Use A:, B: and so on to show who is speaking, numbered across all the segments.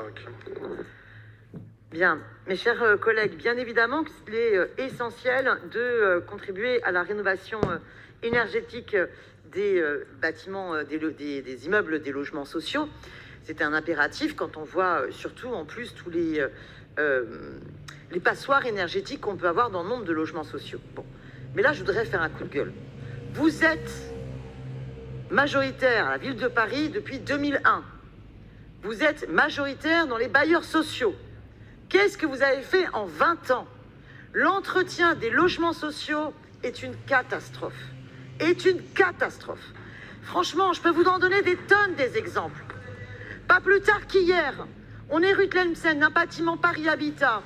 A: 5.
B: Bien, mes chers collègues, bien évidemment qu'il est essentiel de contribuer à la rénovation énergétique des bâtiments, des immeubles, des logements sociaux. C'est un impératif quand on voit surtout en plus tous les passoires énergétiques qu'on peut avoir dans le monde de logements sociaux. Bon, mais là je voudrais faire un coup de gueule. Vous êtes majoritaire à la ville de Paris depuis 2001. Vous êtes majoritaire dans les bailleurs sociaux. Qu'est-ce que vous avez fait en 20 ans? L'entretien des logements sociaux est une catastrophe. Est une catastrophe. Franchement, je peux vous en donner des tonnes des exemples. Pas plus tard qu'hier, on est rue Tlemcen, un bâtiment Paris Habitat.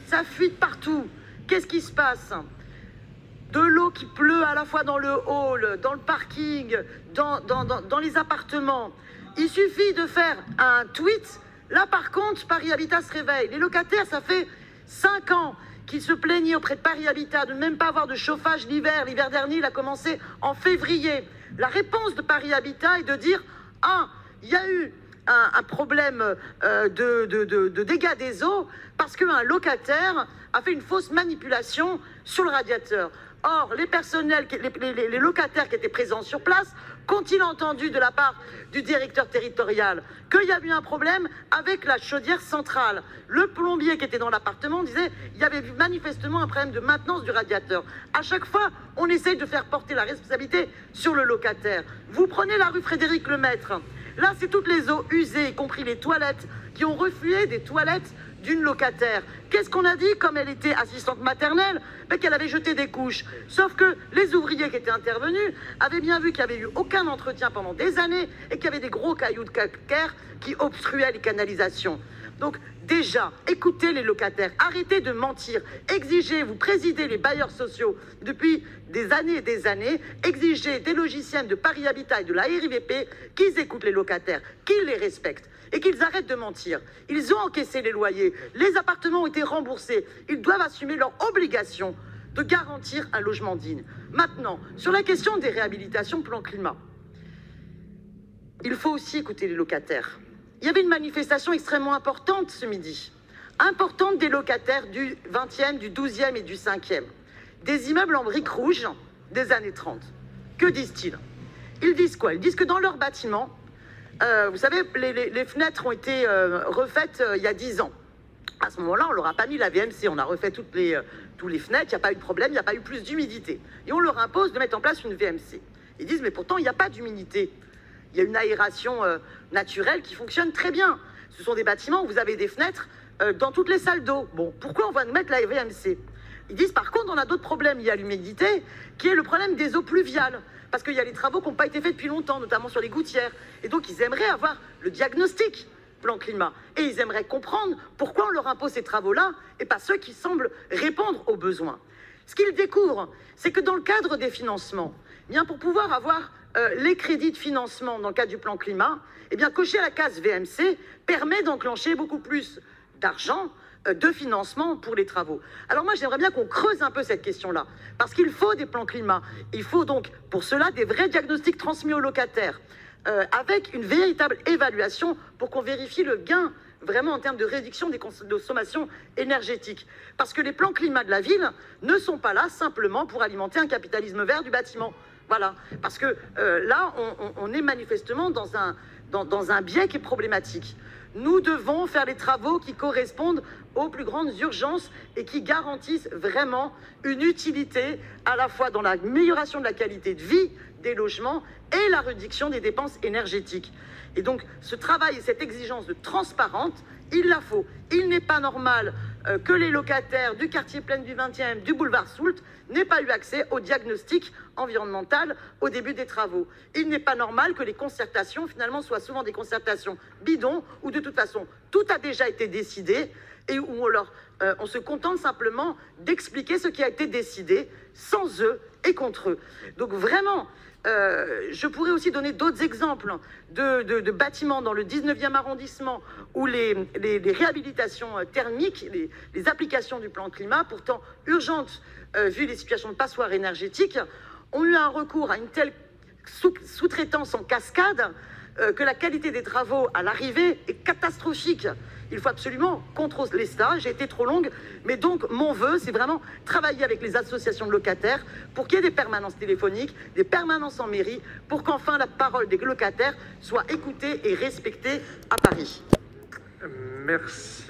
B: Ça fuite partout. Qu'est-ce qui se passe? De l'eau qui pleut à la fois dans le hall, dans le parking, dans les appartements. Il suffit de faire un tweet. Là, par contre, Paris Habitat se réveille. Les locataires, ça fait 5 ans qu'ils se plaignaient auprès de Paris Habitat de ne même pas avoir de chauffage l'hiver. L'hiver dernier, il a commencé en février. La réponse de Paris Habitat est de dire « Ah, il y a eu un problème de dégâts des eaux parce qu'un locataire a fait une fausse manipulation sur le radiateur. » Or, les personnels, les locataires qui étaient présents sur place, qu'ont-ils entendu de la part du directeur territorial? Qu'il y avait eu un problème avec la chaudière centrale. Le plombier qui était dans l'appartement disait qu'il y avait manifestement un problème de maintenance du radiateur. À chaque fois, on essaye de faire porter la responsabilité sur le locataire. Vous prenez la rue Frédéric Lemaître. Là, c'est toutes les eaux usées, y compris les toilettes, qui ont reflué des toilettes d'une locataire. Qu'est-ce qu'on a dit? Comme elle était assistante maternelle, qu'elle avait jeté des couches. Sauf que les ouvriers qui étaient intervenus avaient bien vu qu'il n'y avait eu aucun entretien pendant des années et qu'il y avait des gros cailloux de calcaire qui obstruaient les canalisations. Donc déjà, écoutez les locataires, arrêtez de mentir, exigez, vous présidez les bailleurs sociaux depuis des années et des années, exigez des logiciens de Paris Habitat et de la RIVP qu'ils écoutent les locataires, qu'ils les respectent et qu'ils arrêtent de mentir. Ils ont encaissé les loyers, les appartements ont été remboursés, ils doivent assumer leur obligation de garantir un logement digne. Maintenant, sur la question des réhabilitations plan climat, il faut aussi écouter les locataires. Il y avait une manifestation extrêmement importante ce midi, importante des locataires du 20e, du 12e et du 5e, des immeubles en briques rouges des années 30. Que disent-ils? Ils disent quoi? Ils disent que dans leur bâtiment, vous savez, les fenêtres ont été refaites il y a 10 ans. À ce moment-là, on leur a pas mis la VMC, on a refait tous les fenêtres, il n'y a pas eu de problème, il n'y a pas eu plus d'humidité. Et on leur impose de mettre en place une VMC. Ils disent, mais pourtant, il n'y a pas d'humidité. Il y a une aération naturelle qui fonctionne très bien. Ce sont des bâtiments où vous avez des fenêtres dans toutes les salles d'eau. Bon, pourquoi on va nous mettre la VMC? Ils disent, par contre, on a d'autres problèmes. Il y a l'humidité, qui est le problème des eaux pluviales. Parce qu'il y a les travaux qui n'ont pas été faits depuis longtemps, notamment sur les gouttières. Et donc, ils aimeraient avoir le diagnostic plan climat. Et ils aimeraient comprendre pourquoi on leur impose ces travaux-là et pas ceux qui semblent répondre aux besoins. Ce qu'ils découvrent, c'est que dans le cadre des financements, eh bien, pour pouvoir avoir les crédits de financement dans le cadre du plan climat, eh bien, cocher la case VMC permet d'enclencher beaucoup plus d'argent de financement pour les travaux. Alors moi, j'aimerais bien qu'on creuse un peu cette question-là, parce qu'il faut des plans climat. Il faut donc, pour cela, des vrais diagnostics transmis aux locataires, avec une véritable évaluation pour qu'on vérifie le gain vraiment en termes de réduction des consommations énergétiques. Parce que les plans climat de la ville ne sont pas là simplement pour alimenter un capitalisme vert du bâtiment. Voilà, parce que là, on est manifestement dans un biais qui est problématique. Nous devons faire les travaux qui correspondent aux plus grandes urgences et qui garantissent vraiment une utilité à la fois dans l'amélioration de la qualité de vie des logements et la réduction des dépenses énergétiques. Et donc, ce travail et cette exigence de transparence, il la faut. Il n'est pas normal que les locataires du quartier Plaine du 20e, du boulevard Soult, n'aient pas eu accès au diagnostic environnemental au début des travaux. Il n'est pas normal que les concertations, finalement, soient souvent des concertations bidons, où de toute façon, tout a déjà été décidé, et où on se contente simplement d'expliquer ce qui a été décidé, sans eux et contre eux. Donc vraiment, je pourrais aussi donner d'autres exemples de bâtiments dans le 19e arrondissement où les réhabilitations thermiques, les applications du plan climat, pourtant urgentes vu les situations de passoires énergétiques, ont eu un recours à une telle sous-traitance en cascade que la qualité des travaux à l'arrivée est catastrophique. Il faut absolument contrôler ça. J'ai été trop longue, mais donc mon vœu, c'est vraiment travailler avec les associations de locataires pour qu'il y ait des permanences téléphoniques, des permanences en mairie, pour qu'enfin la parole des locataires soit écoutée et respectée à Paris.
A: Merci.